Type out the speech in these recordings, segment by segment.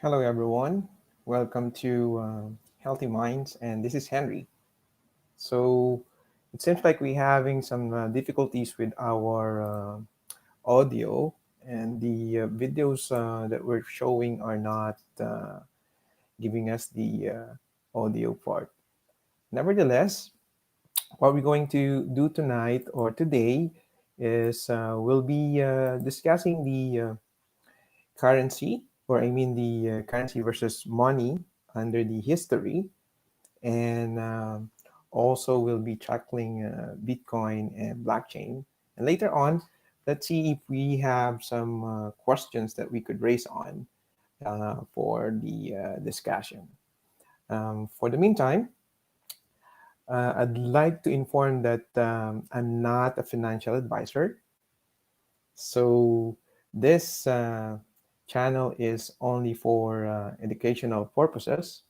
Hello, everyone. Welcome to Healthy Minds, and this is Henry. So, it seems like we're having some difficulties with our audio, and the videos that we're showing are not giving us the audio part. Nevertheless, what we're going to do tonight or today is we'll be discussing the currency, or I mean the currency versus money under the history, and also we'll be tackling Bitcoin and blockchain. And later on, let's see if we have some questions that we could raise on for the discussion. For the meantime, I'd like to inform that I'm not a financial advisor. So this channel is only for educational purposes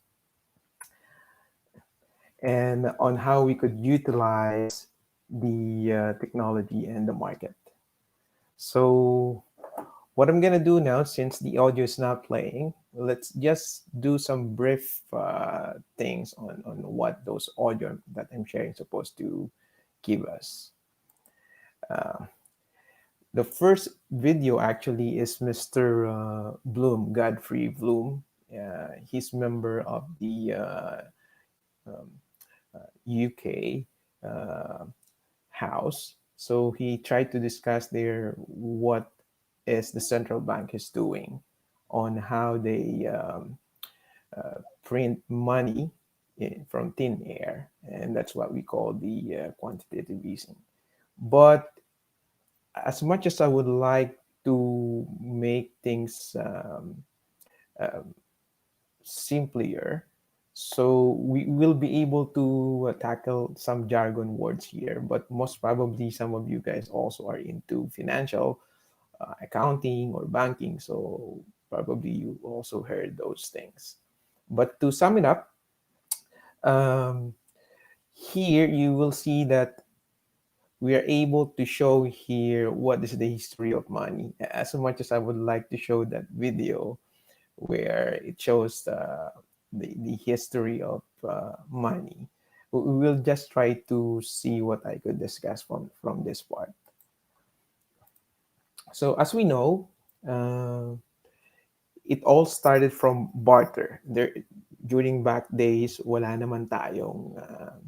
and on how we could utilize the technology and the market. So what I'm gonna do now, since the audio is not playing, let's just do some brief things on what those audio that I'm sharing supposed to give us. Uh, the first video actually is Mr. Bloom, Godfrey Bloom. He's member of the um, UK House. So he tried to discuss there what is the central bank is doing on how they print money from thin air, and that's what we call the quantitative easing. But as much as I would like to make things um, simpler, so we will be able to tackle some jargon words here, but most probably some of you guys also are into financial accounting or banking, so probably you also heard those things. But to sum it up, um, here you will see that we are able to show here what is the history of money. As much as I would like to show that video where it shows the history of money, we will just try to see what I could discuss from this part. So as we know, it all started from barter. There, during back days, wala naman tayong uh,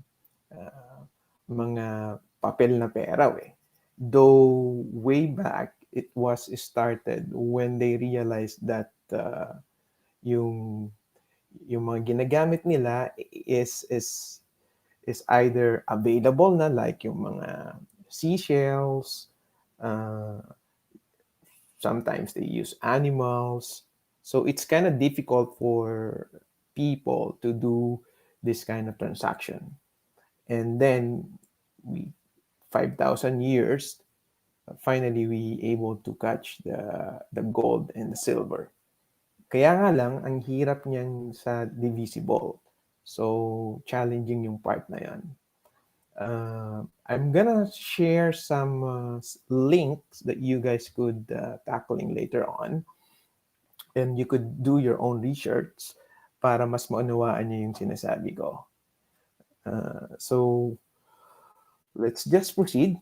mga papel na pera eh. Though way back, it was started when they realized that yung yung mga ginagamit nila is either available na, like yung mga seashells, uh, sometimes they use animals. So it's kind of difficult for people to do this kind of transaction. And then we 5,000 years, finally we able to catch the gold and the silver. Kaya nga lang, ang hirap niyan sa divisible. So, challenging yung part na yan. I'm gonna share some links that you guys could tackling later on, and you could do your own research para mas maunawaan niyo yung sinasabi ko. So let's just proceed.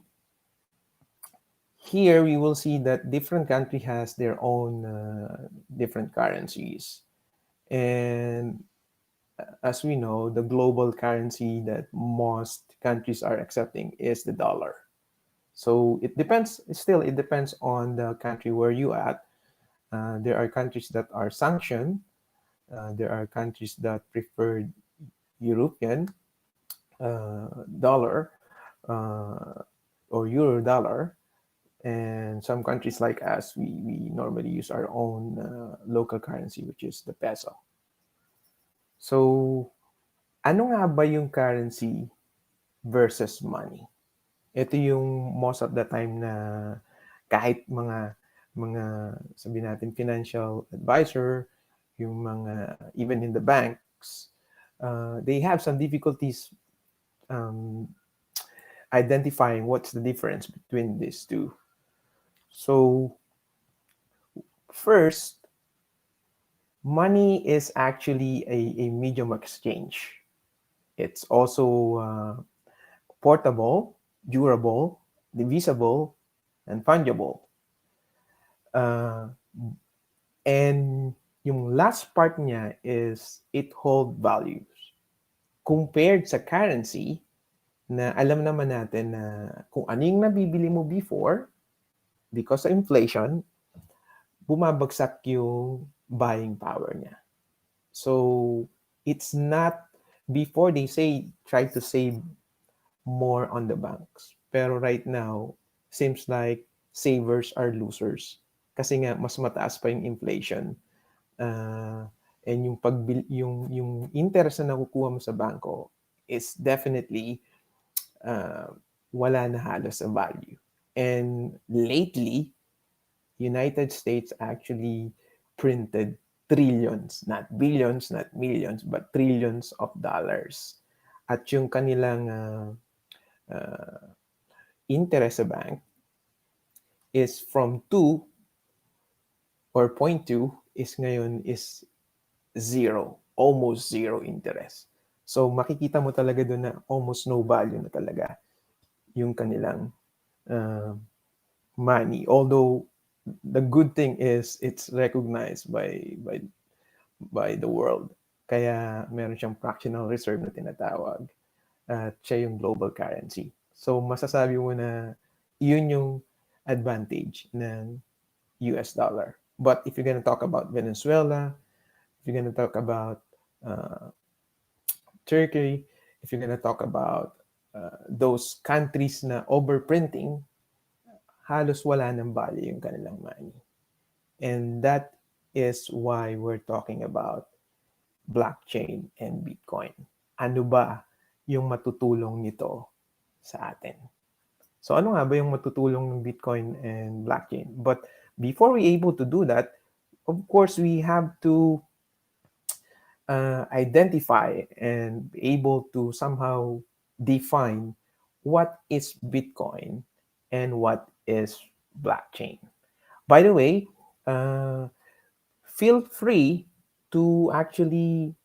Here we will see that different country has their own different currencies, and as we know, the global currency that most countries are accepting is the dollar. So it depends. Still, it depends on the country where you at. There are countries that are sanctioned. There are countries that prefer European dollar or euro dollar, and some countries like us, we normally use our own local currency, which is the peso. So, ano nga ba yung currency versus money? Ito yung most of the time na kahit mga sabi natin financial advisor, yung mga even in the banks, they have some difficulties um, identifying what's the difference between these two. So first, Money is actually a medium of exchange. It's also portable, durable, divisible, and fungible. Uh, and yung last part niya is it hold values. Compared sa currency, na alam naman natin na kung ano yung nabibili mo before, because of inflation, bumabagsak yung buying power niya. So, it's not, before they say, try to save more on the banks. Pero right now, seems like savers are losers. Kasi nga, mas mataas pa yung inflation. And yung interest na nakukuha mo sa banko is definitely uh, wala na halos sa value. And lately, United States actually printed trillions, not billions, not millions, but trillions of dollars. At yung kanilang interest sa bank is from 2 or 0.2 is ngayon is zero, almost zero interest. So makikita mo talaga doon na almost no value na talaga yung kanilang uh, money. Although the good thing is it's recognized by the world. Kaya meron siyang fractional reserve na tinatawag at siya yung global currency. So masasabi mo na yun yung advantage ng US dollar. But if you're going to talk about Venezuela, if you're going to talk about uh, Turkey, if you're going to talk about those countries na overprinting, halos wala ng value yung kanilang money. And that is why we're talking about blockchain and Bitcoin. Ano ba yung matutulong nito sa atin? So ano nga ba yung matutulong ng Bitcoin and blockchain? But before we able to do that, of course, we have to identify and be able to somehow define what is Bitcoin and what is blockchain. By the way, feel free to actually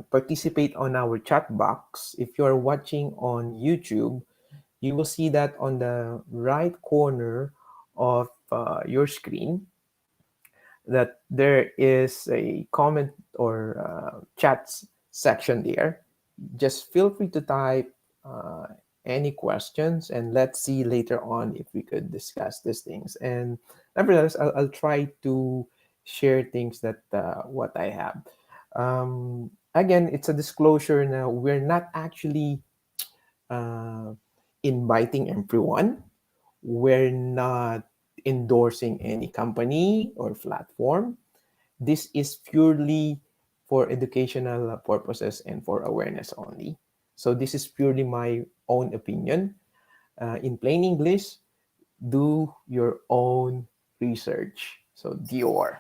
participate on our chat box. If you're watching on YouTube, you will see that on the right corner of your screen that there is a comment or chats section there. Just feel free to type uh, any questions and let's see later on if we could discuss these things. And nevertheless, I'll try to share things that what I have. Again, it's a disclosure now. We're not actually uh, inviting everyone. We're not endorsing any company or platform. This is purely for educational purposes and for awareness only. So this is purely my own opinion. In plain English, do your own research. So Dior.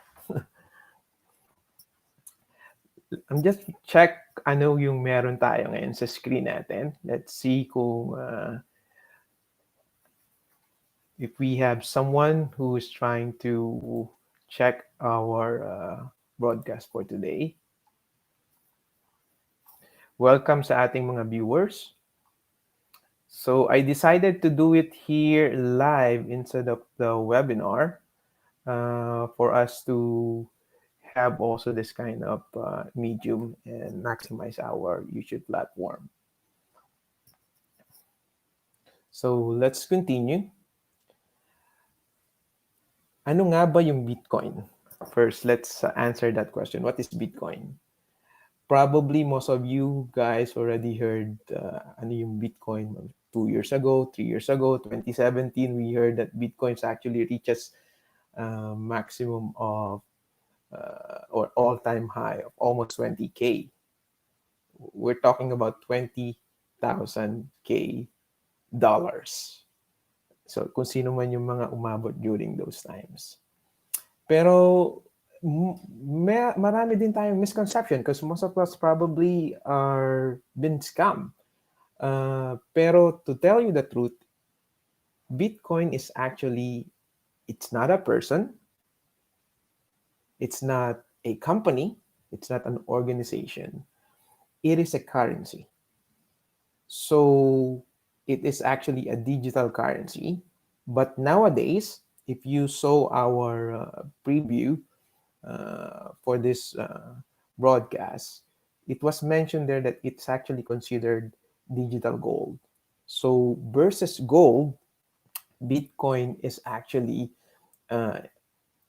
I'm just check ano yung meron tayo ngayon sa screen natin. Let's see kung if we have someone who is trying to check our broadcast for today. Welcome sa ating mga viewers. So I decided to do it here live instead of the webinar for us to have also this kind of medium and maximize our YouTube platform. So let's continue. Ano nga ba yung Bitcoin? First, let's answer that question. What is Bitcoin? Probably most of you guys already heard ano yung Bitcoin 2 years ago, 3 years ago, 2017, we heard that Bitcoins actually reaches maximum of or all-time high of almost 20K. We're talking about 20,000K dollars. So kung sino man yung mga umabot during those times. Pero marami din tayong misconception because most of us probably are been scammed. Pero to tell you the truth, Bitcoin is actually, it's not a person. It's not a company, it's not an organization, it is a currency. So it is actually a digital currency. But nowadays, if you saw our preview for this broadcast, it was mentioned there that it's actually considered digital gold. So versus gold, Bitcoin is actually uh,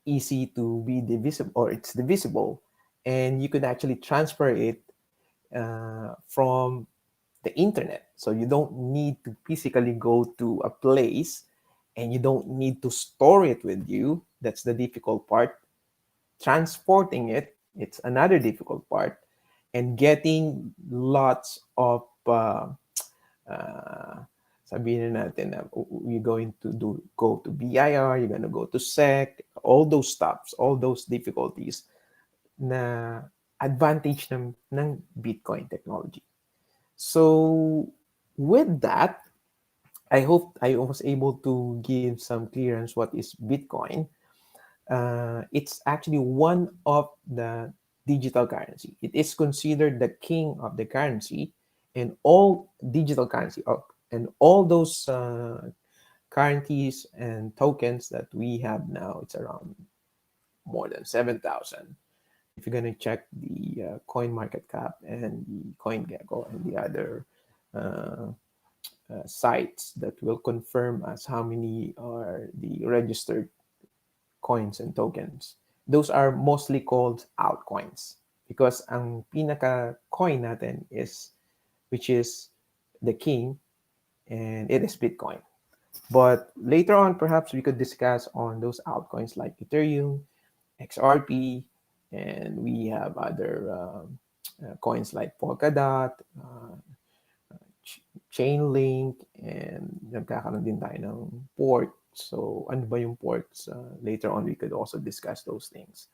easy to be divisible, or it's divisible, and you could actually transfer it from the internet. So you don't need to physically go to a place, and you don't need to store it with you. That's the difficult part. Transporting it, it's another difficult part. And getting lots of uh, sabihin na natin na you're going to go to BIR, you're going to go to SEC, all those stops, all those difficulties na advantage ng Bitcoin technology. So with that, I hope I was able to give some clearance what is Bitcoin. It's actually one of the digital currency. It is considered the king of the currency, and all digital currency and all those currencies and tokens that we have now. It's around more than 7,000. If you're gonna check the coin market cap and the CoinGecko and the other uh, sites that will confirm us how many are the registered coins and tokens. Those are mostly called altcoins because ang pinaka coin natin is, which is the king, and it is Bitcoin. But later on, perhaps we could discuss on those altcoins like Ethereum, XRP, and we have other coins like Polkadot, Chainlink, and nagkakaroon din tayo ng port. So, ano ba yung ports? Later on, we could also discuss those things.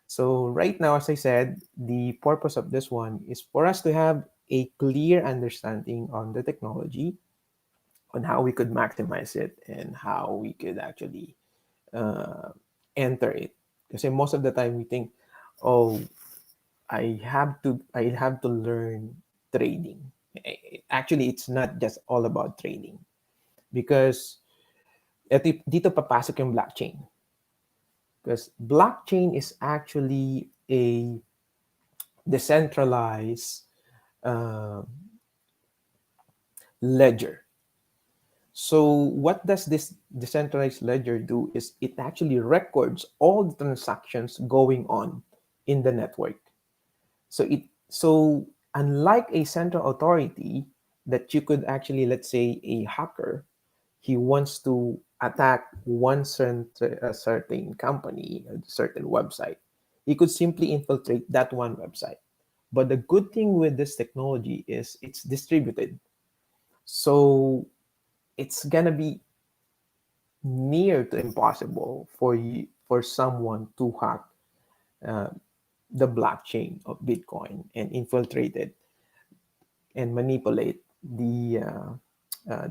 So, right now, as I said, the purpose of this one is for us to have a clear understanding on the technology, on how we could maximize it, and how we could actually uh, enter it. Kasi most of the time, we think, oh, I have to learn trading. Actually, it's not just all about trading because dito papasok yung blockchain. Because blockchain is actually a decentralized uh, ledger. So what does this decentralized ledger do is it actually records all the transactions going on in the network. So unlike a central authority that you could actually, let's say, a hacker, he wants to attack a certain company, a certain website, he could simply infiltrate that one website. But the good thing with this technology is it's distributed. So it's gonna be near to impossible for someone to hack uh, the blockchain of Bitcoin and infiltrate it and manipulate the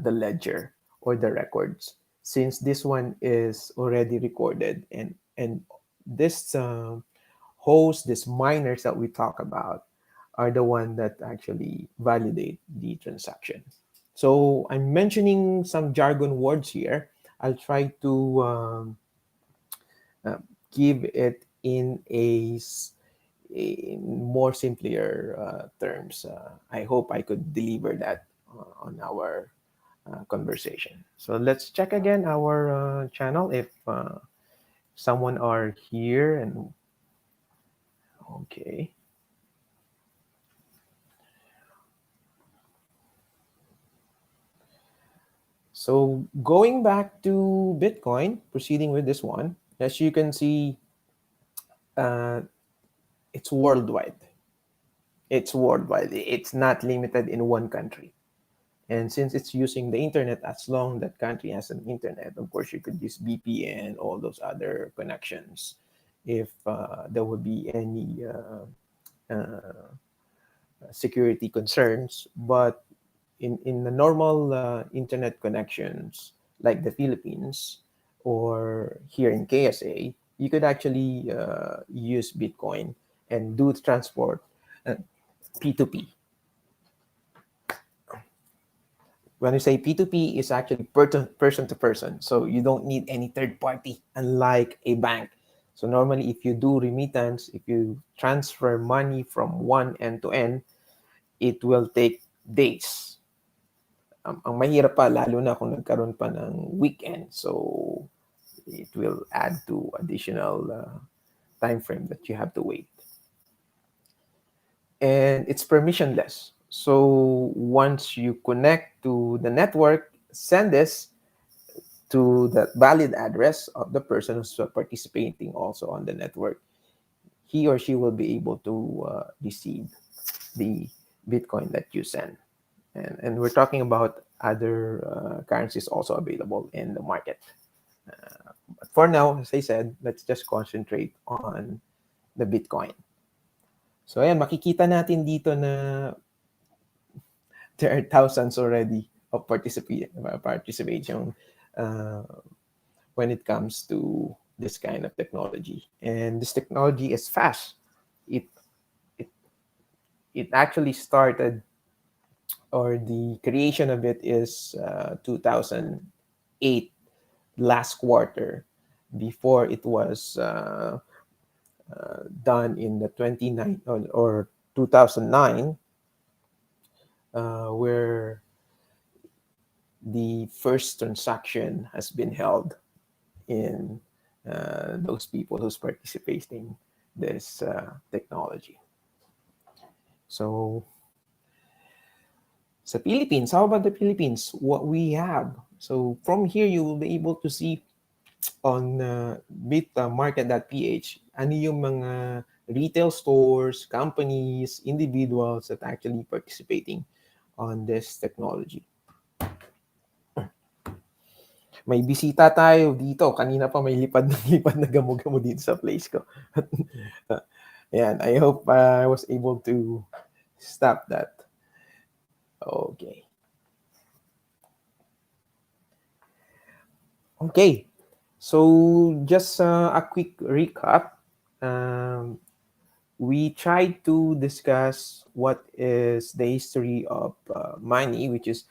ledger or the records, since this one is already recorded, and this host, these miners that we talk about, are the one that actually validate the transaction. So I'm mentioning some jargon words here. I'll try to uh, give it in more simpler terms. I hope I could deliver that on our conversation. So let's check again our channel if someone are here. And okay. So going back to Bitcoin, proceeding with this one, as you can see, uh, it's worldwide. It's worldwide. It's not limited in one country. And since it's using the internet, as long that country has an internet, of course, you could use VPN, all those other connections, if there would be any security concerns. But in the normal internet connections, like the Philippines or here in KSA, you could actually use Bitcoin and do transport uh, P2P. When you say P2P, is actually person to person. So you don't need any third party, unlike a bank. So normally, if you do remittance, if you transfer money from one end to end, it will take days. Ang mahirap pa, lalo na kung nagkaroon pa ng weekend. So it will add to additional time frame that you have to wait. And it's permissionless. So once you connect to the network, send this to the valid address of the person who's participating also on the network. He or she will be able to receive the Bitcoin that you send. And we're talking about other currencies also available in the market. But for now, as I said, let's just concentrate on the Bitcoin. So ayan, makikita natin dito na there are thousands already of participation when it comes to this kind of technology. And this technology is fast. It it it actually started, or the creation of it is 2008, last quarter. Before it was done in the 29 or 2009, where the first transaction has been held in those people who's participating this technology. So sa Philippines, how about the Philippines? What we have. So from here, you will be able to see on bitmarket.ph ano yung mga retail stores, companies, individuals that actually participating on this technology. May bisita tayo dito. Kanina pa may lipad na gamo-gamo dito sa place ko. Ayan, I hope I was able to stop that. Okay. Okay. So just a quick recap. We tried to discuss what is the history of money, which is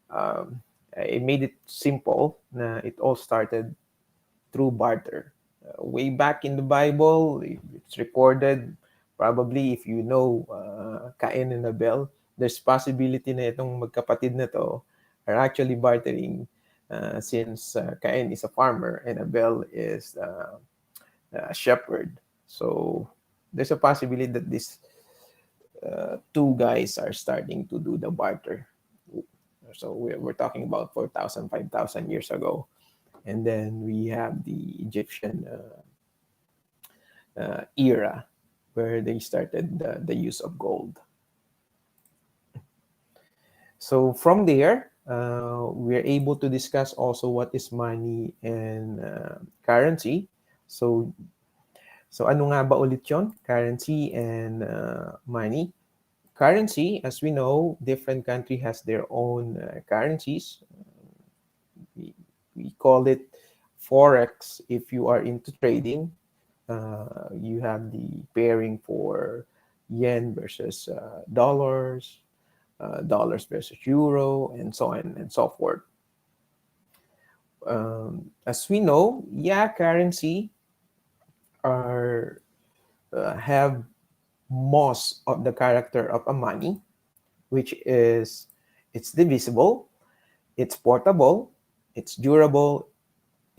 I made it simple. It all started through barter. Way back in the Bible, it's recorded. Probably if you know Cain and Abel, there's possibility na itong magkapatid na to are actually bartering since Cain is a farmer and Abel is a shepherd. So there's a possibility that these two guys are starting to do the barter. So we're talking about 4,000, 5,000 years ago. And then we have the Egyptian era where they started the use of gold. So from there, we're able to discuss also what is money and currency. So ano nga ba ulit yun? Currency and money. Currency, as we know, different country has their own currencies. We call it forex if you are into trading. You have the pairing for yen versus dollars, dollars versus euro, and so on and so forth. As we know, currency are have most of the character of a money, which is it's divisible, it's portable, it's durable,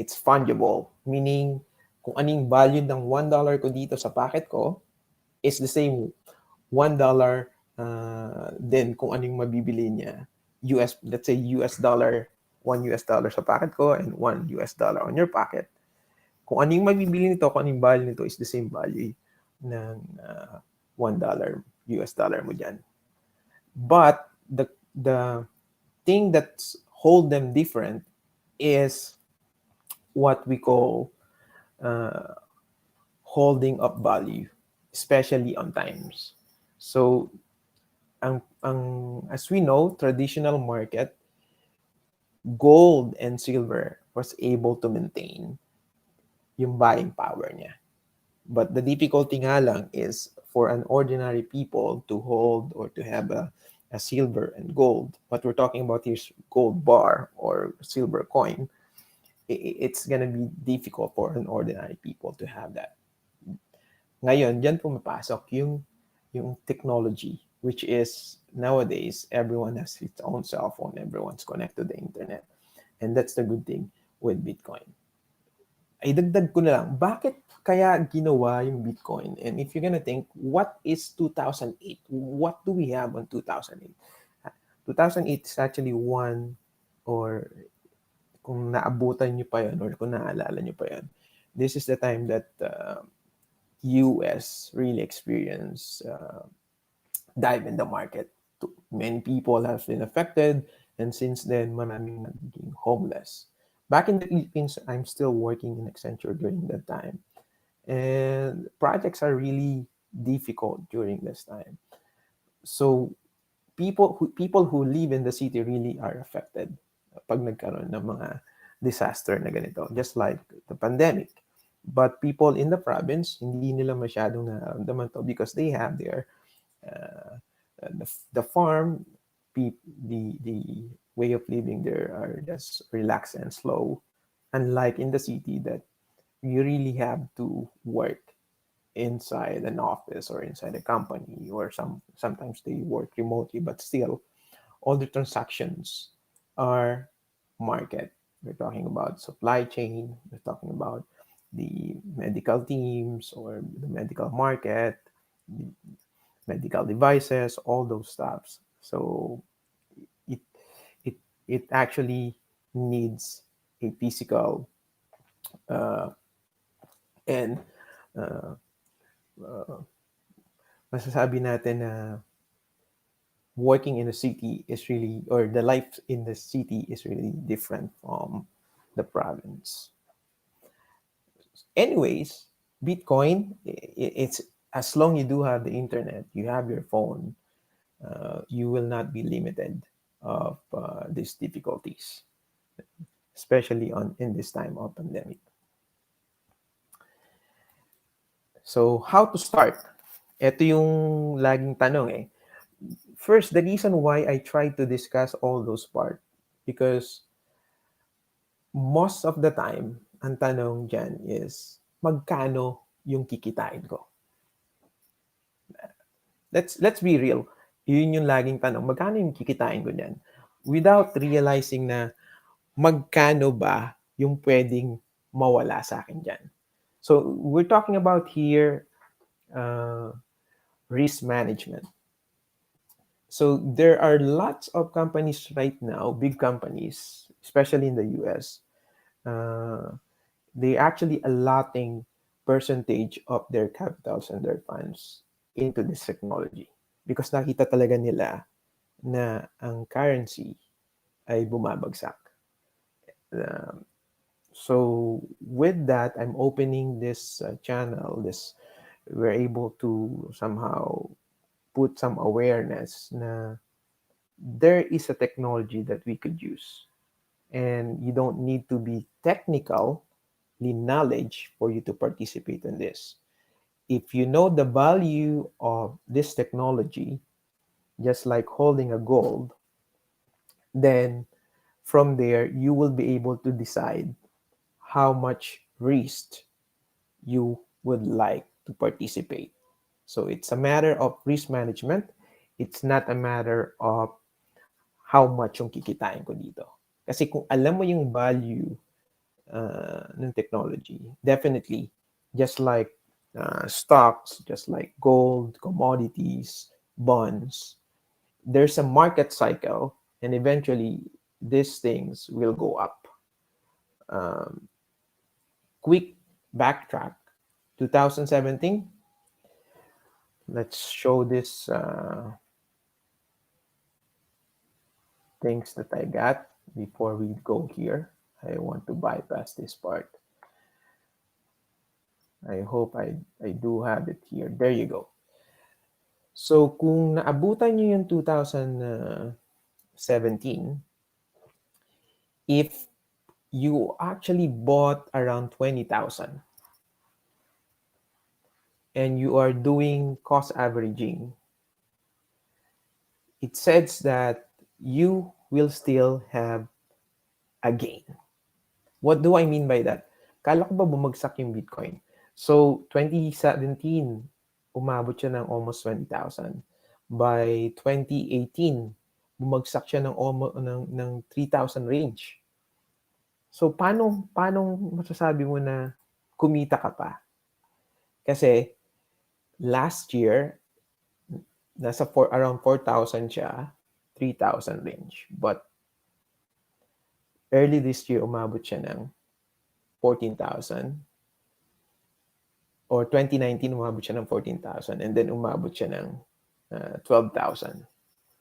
it's fungible. Meaning, kung anong value ng $1 ko dito sa pocket ko is the same $1 then kung anong mabibili niya. Let's say US dollar, $1 sa pocket ko and $1 on your pocket. Kung anong mabibili nito, kung anong value nito is the same value ng $1 mo dyan. But the thing that's hold them different is what we call holding up value, especially on times. So, as we know, traditional market, gold and silver was able to maintain. yung buying power niya. But the difficulty nga lang is for an ordinary people to hold or to have a silver and gold. What we're talking about here is gold bar or silver coin. It's gonna be difficult for an ordinary people to have that. Ngayon, dyan pumapasok yung technology, which is nowadays, everyone has its own cell phone, everyone's connected to the internet. And that's the good thing with Bitcoin. Ay dagdag ko na lang, bakit kaya ginawa yung Bitcoin? And if you're gonna think, what is 2008? What do we have on 2008? 2008 is actually one, or kung naabutan nyo pa yun, or kung naaalala nyo pa yun, this is the time that US really experienced dive in the market. Many people have been affected, and since then, maraming naging homeless. Back in the Philippines, I'm still working in Accenture during that time. And projects are really difficult during this time. So people who live in the city really are affected pag nagkaroon ng mga disaster na ganito, just like the pandemic. But people in the province, hindi nila masyadong nararamdaman to because they have their uh, the farm, the way of living there are just relaxed and slow, unlike in the city that you really have to work inside an office or inside a company, or sometimes they work remotely, but still all the transactions are market. We're talking about supply chain, we're talking about the medical teams or the medical market, the medical devices, all those stuffs. So it it it actually needs a physical uh, and uh, uh, masasabi natin na working in a city is really, or the life in the city is really different from the province. Anyways, Bitcoin, it's as long you do have the internet, you have your phone, you will not be limited of these difficulties, especially on in this time of pandemic. So, how to start? Ito yung laging tanong eh. First, the reason why I tried to discuss all those parts, because most of the time, ang tanong dyan is, magkano yung kikitain ko? Let's be real. Yun yung laging tanong, magkano yung kikitain ko dyan? Without realizing na magkano ba yung pwedeng mawala sa akin dyan. So, we're talking about here risk management. So there are lots of companies right now, big companies, especially in the US, they actually allotting percentage of their capitals and their funds into this technology because nakita talaga nila na ang currency ay bumabagsak. So with that, I'm opening this channel. We're able to somehow put some awareness na there is a technology that we could use. And you don't need to be technically knowledge for you to participate in this. If you know the value of this technology, just like holding a gold, then from there you will be able to decide how much risk you would like to participate. So it's a matter of risk management. It's not a matter of how much yung kikitain ko dito. Kasi kung alam mo yung value ng technology, definitely, just like stocks, just like gold, commodities, bonds, there's a market cycle, and eventually these things will go up. Quick backtrack, 2017, let's show this things that I got before we go here. I want to bypass this part. I hope I do have it here. There you go. So kung naabutan nyo yung 2017, if you actually bought around 20,000, and you are doing cost averaging, it says that you will still have a gain. What do I mean by that? Kala ko ba bumagsak yung Bitcoin? So, 2017, umabot siya ng almost 20,000. By 2018, bumagsak siya ng almost ng 3,000 range. So, paano masasabi mo na kumita ka pa? Kasi last year, around 4,000 siya, 3,000 range. But early this year, umabot siya ng 14,000. Or 2019, umabot siya ng 14,000. And then umabot siya ng 12,000.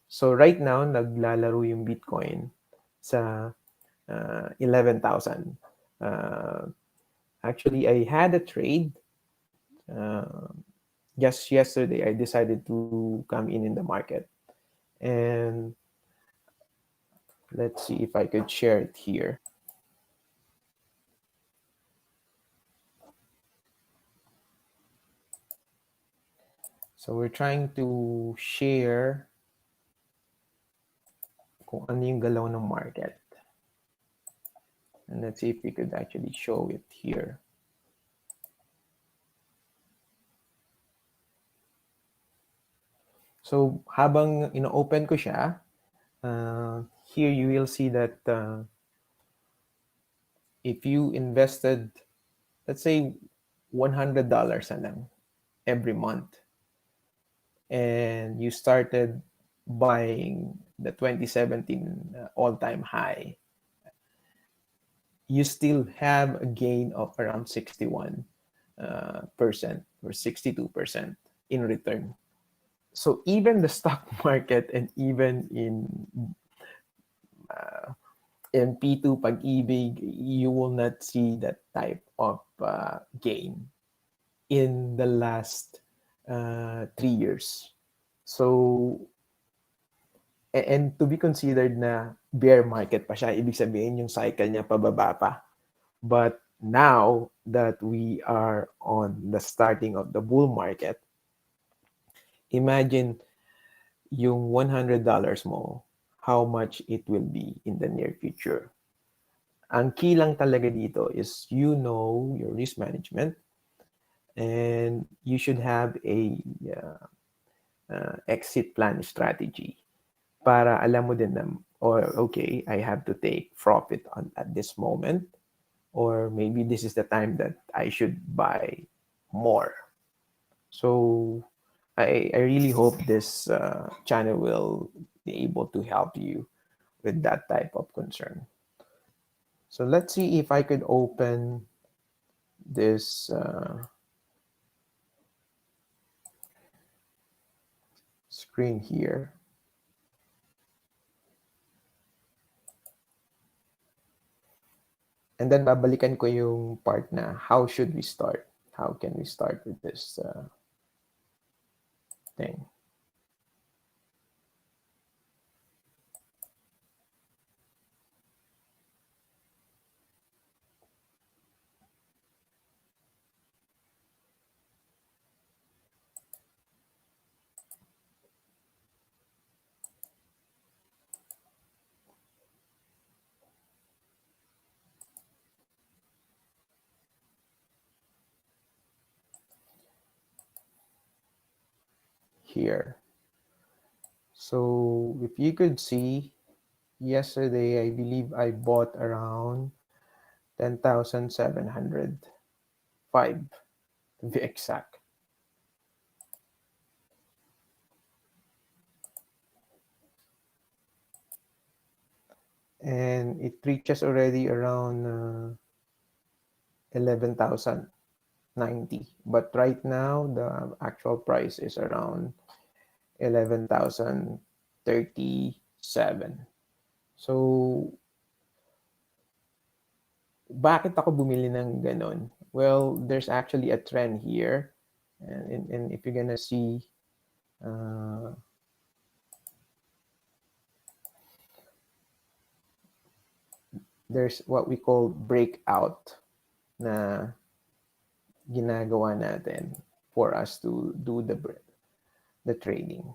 So right now, naglalaro yung Bitcoin sa 11,000. Actually, I had a trade. Just yesterday, I decided to come in the market. And let's see if I could share it here. So we're trying to share kung ano yung galaw ng market. And let's see if we could actually show it here. So habang ino-open ko siya, here you will see that if you invested, let's say, $100 na lang every month, and you started buying the 2017 all-time high, you still have a gain of around 61% or 62% in return. So even the stock market and even in P2 pag-ibig, you will not see that type of gain in the last 3 years. So, and to be considered na bear market pa siya, ibig sabihin yung cycle niya pababa pa. But now that we are on the starting of the bull market, imagine yung $100 mo, how much it will be in the near future. Ang key lang talaga dito is you know your risk management, and you should have a exit plan strategy para alam mo din na, or okay, I have to take profit at this moment, or maybe this is the time that I should buy more. So I really hope this channel will be able to help you with that type of concern. So let's see if I could open this screen here. And then babalikan ko yung part na how should we start? How can we start with this thing? Here. So if you could see, yesterday I believe I bought around 10,705 to be exact. And it reaches already around 11,090. But right now, the actual price is around 11,037. So, bakit ako bumili ng ganon? Well, there's actually a trend here. And if you're gonna see, there's what we call breakout na ginagawa natin for us to do the trading.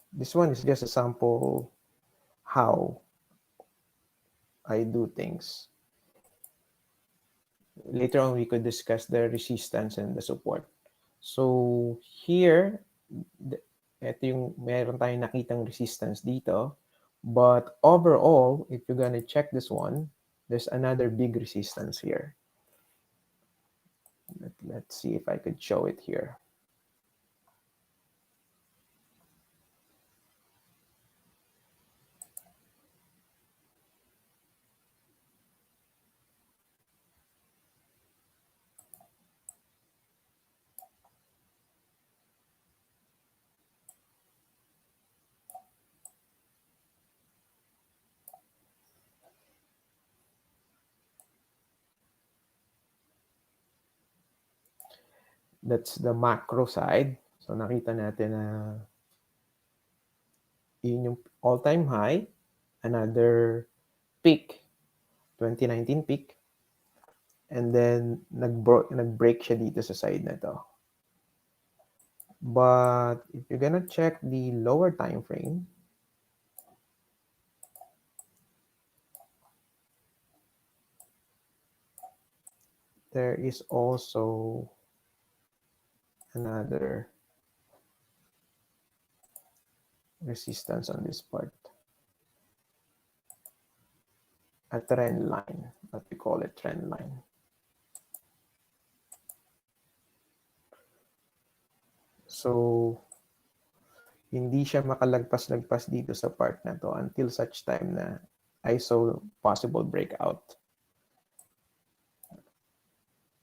This one is just a sample how I do things. Later on, we could discuss the resistance and the support. So here, ito yung meron tayong nakitang resistance dito. But overall, if you're gonna check this one, there's another big resistance here. Let's see if I could show it here. That's the macro side. So nakita natin na yun yung all-time high, another peak, 2019 peak, and then nag-break siya dito sa side na to. But if you're gonna check the lower time frame, there is also another resistance on this part. A trend line, what we call it, trend line. So, hindi siya makalagpas-lagpas dito sa part na to until such time na I saw possible breakout.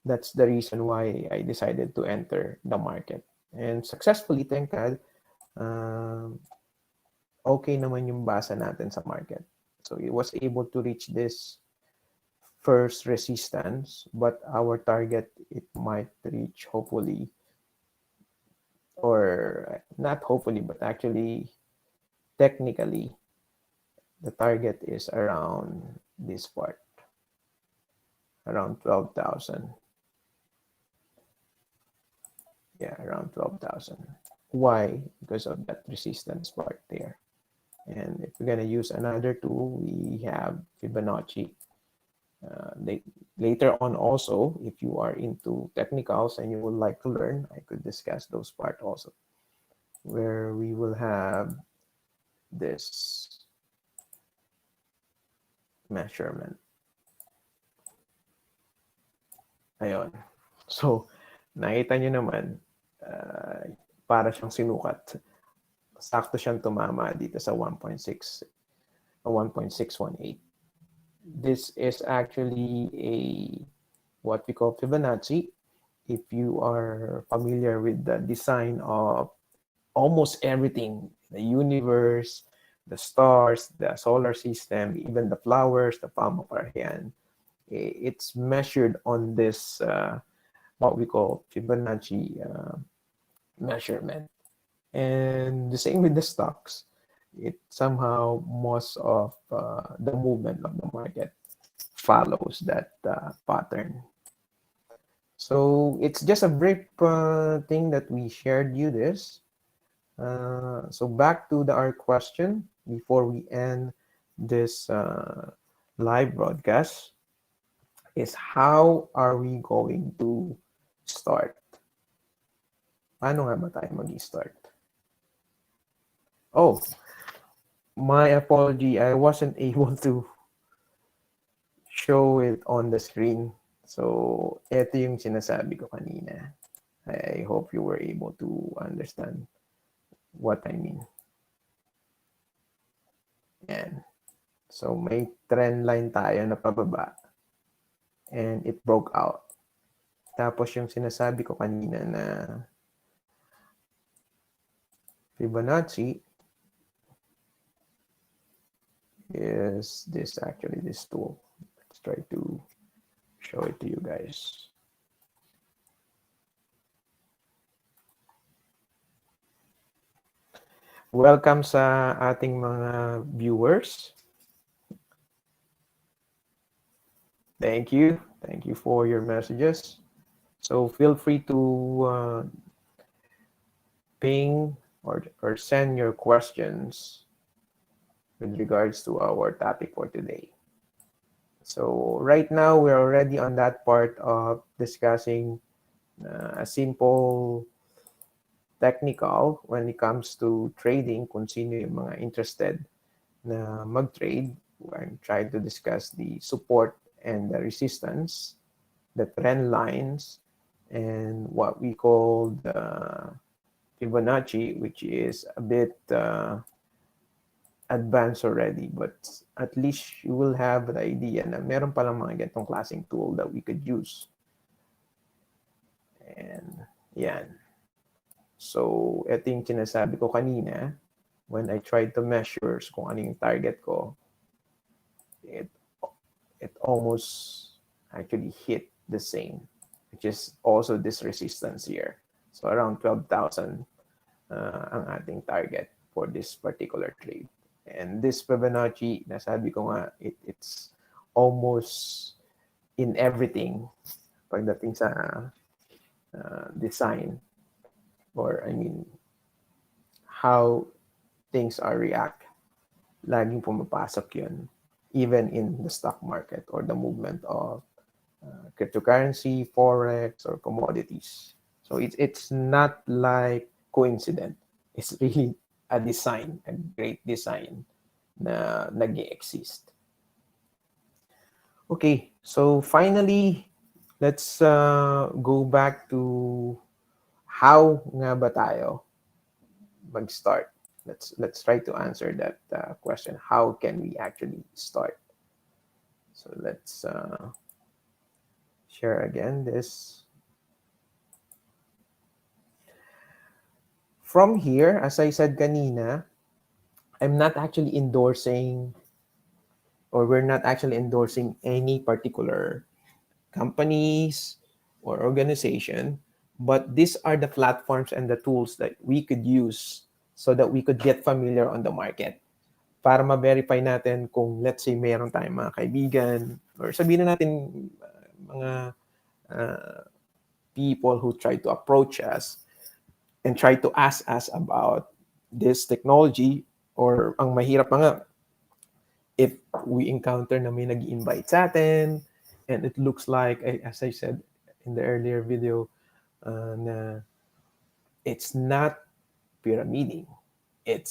That's the reason why I decided to enter the market. And successfully, thank God, okay naman yung basa natin sa market. So it was able to reach this first resistance, but our target, it might reach hopefully, or not hopefully, but actually, technically, the target is around this part, around 12,000. Yeah, around 12,000. Why? Because of that resistance part there. And if we're going to use another tool, we have Fibonacci. Later on also, if you are into technicals and you would like to learn, I could discuss those part also, where we will have this measurement. Ayun. So, nakita nyo naman, para siyang sinukat. Sakto siyang tumama dito sa 1.6, 1.618. This is actually what we call Fibonacci. If you are familiar with the design of almost everything, the universe, the stars, the solar system, even the flowers, the palm of our hand, it's measured on this, what we call Fibonacci measurement. And the same with the stocks. It somehow, most of the movement of the market follows that pattern. So it's just a brief thing that we shared you this. So back to our question before we end this live broadcast is, how are we going to start? Paano nga ba tayo mag-start? Oh, my apology. I wasn't able to show it on the screen. So, ito yung sinasabi ko kanina. I hope you were able to understand what I mean. Yan. So, may trend line tayo na pababa. And it broke out. Tapos yung sinasabi ko kanina na Fibonacci is this tool. Let's try to show it to you guys. Welcome sa ating mga viewers. Thank you. Thank you for your messages. So feel free to ping or send your questions with regards to our topic for today. So right now we're already on that part of discussing a simple technical when it comes to trading, kung sino yung mga interested na mag-trade. I'm trying to discuss the support and the resistance, the trend lines, and what we call the Fibonacci, which is a bit advanced already, but at least you will have the idea na meron palang mga ganitong klaseng tool that we could use. And yan. So, ito yung sinasabi ko kanina, when I tried to measure kung ano yung target ko, it almost actually hit the same, which is also this resistance here. So, around 12,000 ang ating target for this particular trade. And this Fibonacci, nasabi ko nga, it's almost in everything pagdating sa design, or I mean, how things are react. Laging pumapasok yun, even in the stock market or the movement of cryptocurrency, forex, or commodities. So it's not like coincident. It's really a design, a great design na nag-exist. Okay, so finally, let's go back to how nga ba tayo mag-start. Let's try to answer that question. How can we actually start? So let's share again this. From here, as I said kanina, I'm not actually endorsing, or we're not actually endorsing any particular companies or organization, but these are the platforms and the tools that we could use so that we could get familiar on the market. Para ma-verify natin kung, let's say, meron tayong mga kaibigan, or sabihin na natin mga people who try to approach us and try to ask us about this technology, or ang mahirap pa nga, if we encounter na may nag-invite sa atin, and it looks like, as I said in the earlier video, na it's not pyramiding. It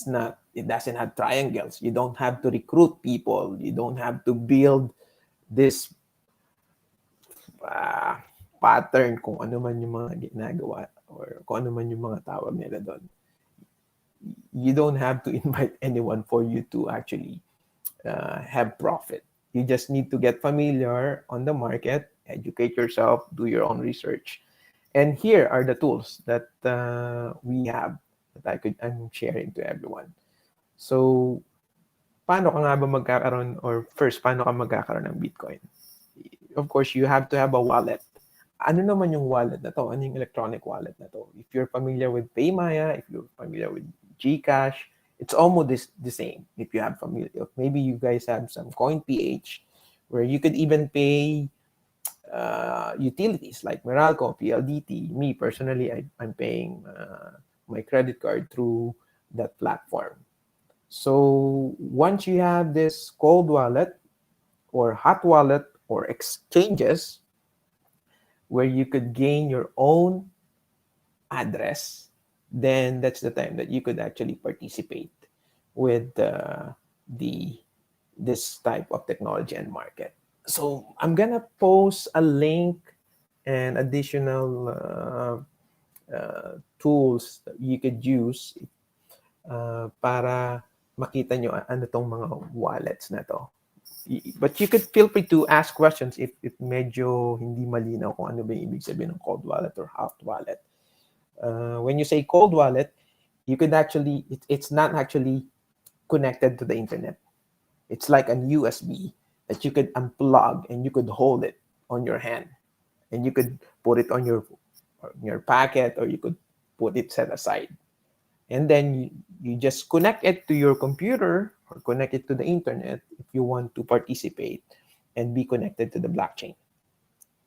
doesn't have triangles. You don't have to recruit people. You don't have to build this pattern, kung ano man yung mga ginagawa, or kung ano man yung mga tawag nila doon. You don't have to invite anyone for you to actually have profit. You just need to get familiar on the market, educate yourself, do your own research. And here are the tools that we have that I'm sharing to everyone. So, paano ka nga ba magkakaroon, or first, paano ka magkakaroon ng Bitcoin? Of course, you have to have a wallet. Ano naman yung wallet na to? Ano yung electronic wallet na to? If you're familiar with Paymaya, if you're familiar with Gcash, it's almost the same. If you have familiar, maybe you guys have some CoinPH, where you could even pay utilities like Meralco, PLDT. Me personally, I'm paying my credit card through that platform. So once you have this cold wallet or hot wallet or exchanges where you could gain your own address, then that's the time that you could actually participate with this type of technology and market. So I'm gonna post a link and additional tools that you could use para makita nyo ano tong mga wallets na to. But you could feel free to ask questions if medyo hindi malinaw kung ano ba yung ibig sabihin ng cold wallet or hot wallet. When you say cold wallet, you could actually, it's not actually connected to the internet. It's like an USB that you could unplug and you could hold it on your hand, and you could put it on your pocket, or you could put it set aside. And then you just connect it to your computer or connect it to the internet if you want to participate and be connected to the blockchain,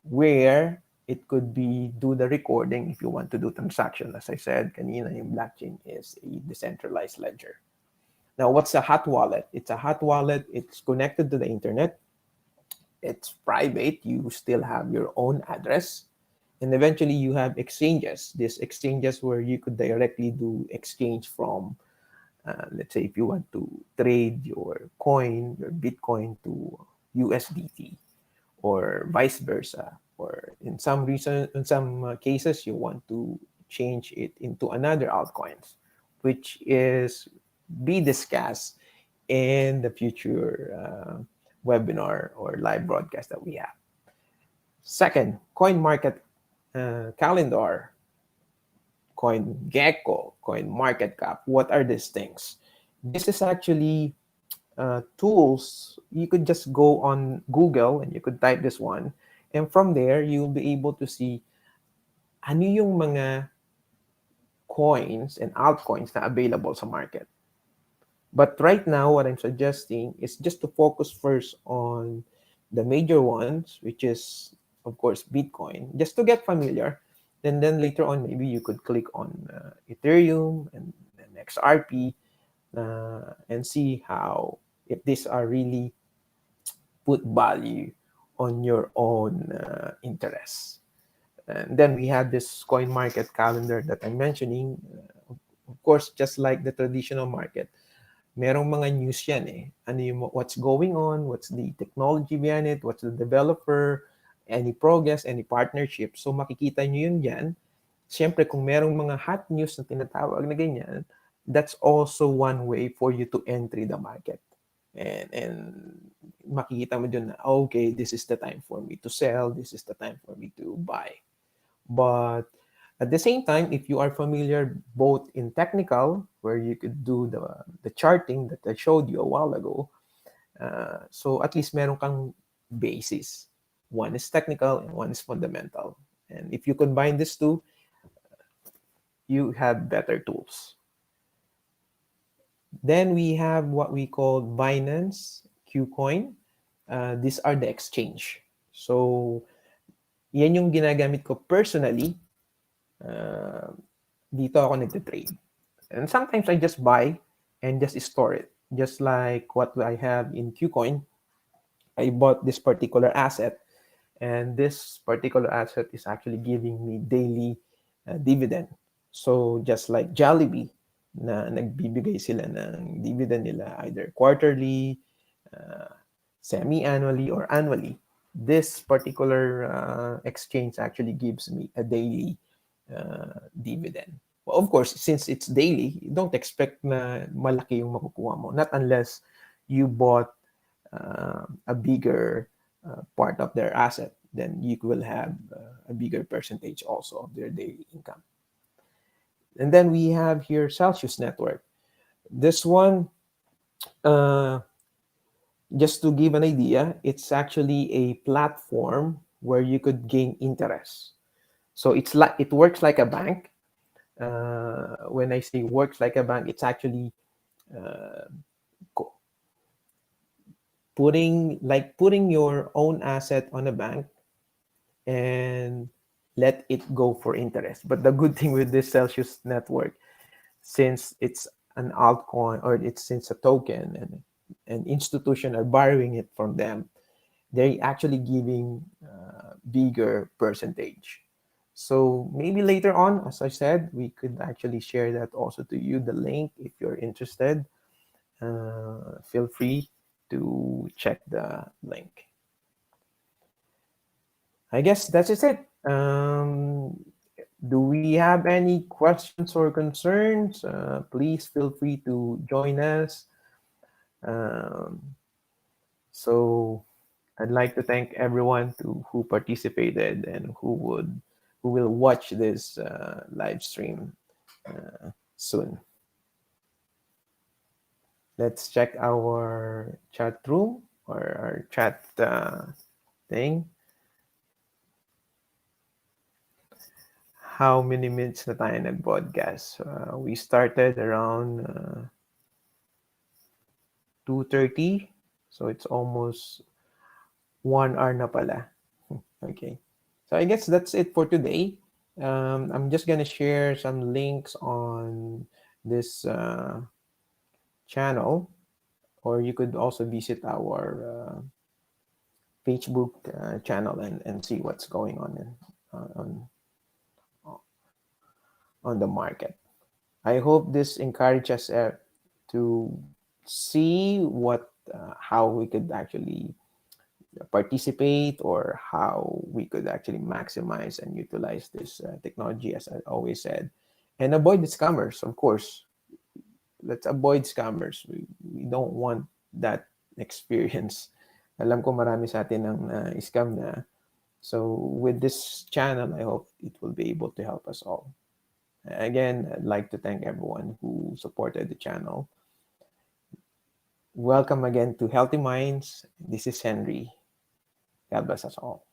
where It could be do the recording if you want to do transaction. As I said kanina, yung blockchain is a decentralized ledger. Now, what's a hot wallet? It's a hot wallet. It's connected to the internet. It's private. You still have your own address. And eventually you have exchanges. These exchanges where you could directly do exchange from, let's say if you want to trade your coin, your Bitcoin to USDT, or vice versa. Or in some cases, you want to change it into another altcoins, which is be discussed in the future webinar or live broadcast that we have. Second, coin market calendar, coin gecko, coin market cap. What are these things? This is actually tools. You could just go on Google and you could type this one, and from there you'll be able to see ano yung mga coins and altcoins na available sa market. But right now, what I'm suggesting is just to focus first on the major ones, which is, of course, Bitcoin, just to get familiar. And then later on, maybe you could click on Ethereum and XRP and see how, if these are really put value on your own interests. And then we have this coin market calendar that I'm mentioning. Of course, just like the traditional market, merong mga news yan eh. Ano yung, what's going on, what's the technology behind it, what's the developer, any progress, any partnership. So makikita nyo yun dyan. Siyempre, kung merong mga hot news na tinatawag na ganyan, that's also one way for you to enter the market. And makikita mo dyan na, okay, this is the time for me to sell, this is the time for me to buy. But at the same time, if you are familiar both in technical, where you could do the charting that I showed you a while ago, so at least meron kang basis. One is technical and one is fundamental. And if you combine these two, you have better tools. Then we have what we call Binance, Qcoin. These are the exchange. So, yan yung ginagamit ko personally. Dito ako nagtitrade. And sometimes I just buy and just store it. Just like what I have in Qcoin. I bought this particular asset, and this particular asset is actually giving me daily dividend. So just like Jollibee, na nagbibigay sila ng dividend nila either quarterly, semi-annually, or annually, this particular exchange actually gives me a daily dividend. Well, of course, since it's daily, you don't expect na malaki yung makukuha mo. Not unless you bought a bigger part of their asset, then you will have a bigger percentage also of their daily income. And then we have here Celsius Network. This one, just to give an idea, it's actually a platform where you could gain interest. So it's like, it works like a bank. When I say works like a bank, it's actually putting your own asset on a bank and let it go for interest. But the good thing with this Celsius network, since it's an altcoin, or since a token, and an institution are borrowing it from them, they're actually giving bigger percentage. So maybe later on, as I said, we could actually share that also to you, the link, if you're interested. Feel free to check the link. I guess that's just it. Do we have any questions or concerns? Please feel free to join us. So I'd like to thank everyone who participated and who will watch this live stream soon. Let's check our chat room or our chat thing. How many minutes na tayo nag-podcast? We started around 2:30. So it's almost 1 hour na pala. Okay. So I guess that's it for today. I'm just gonna share some links on this channel, or you could also visit our Facebook channel and see what's going on on the market. I hope this encourages to see what how we could actually participate, or how we could actually maximize and utilize this technology, as I always said, and avoid the scammers. Of course, let's avoid scammers. We don't want that experience. Alam ko marami sa atin ang scam na. So with this channel, I hope it will be able to help us all. Again, I'd like to thank everyone who supported the channel. Welcome again to Healthy Minds. This is Henry. God bless us all.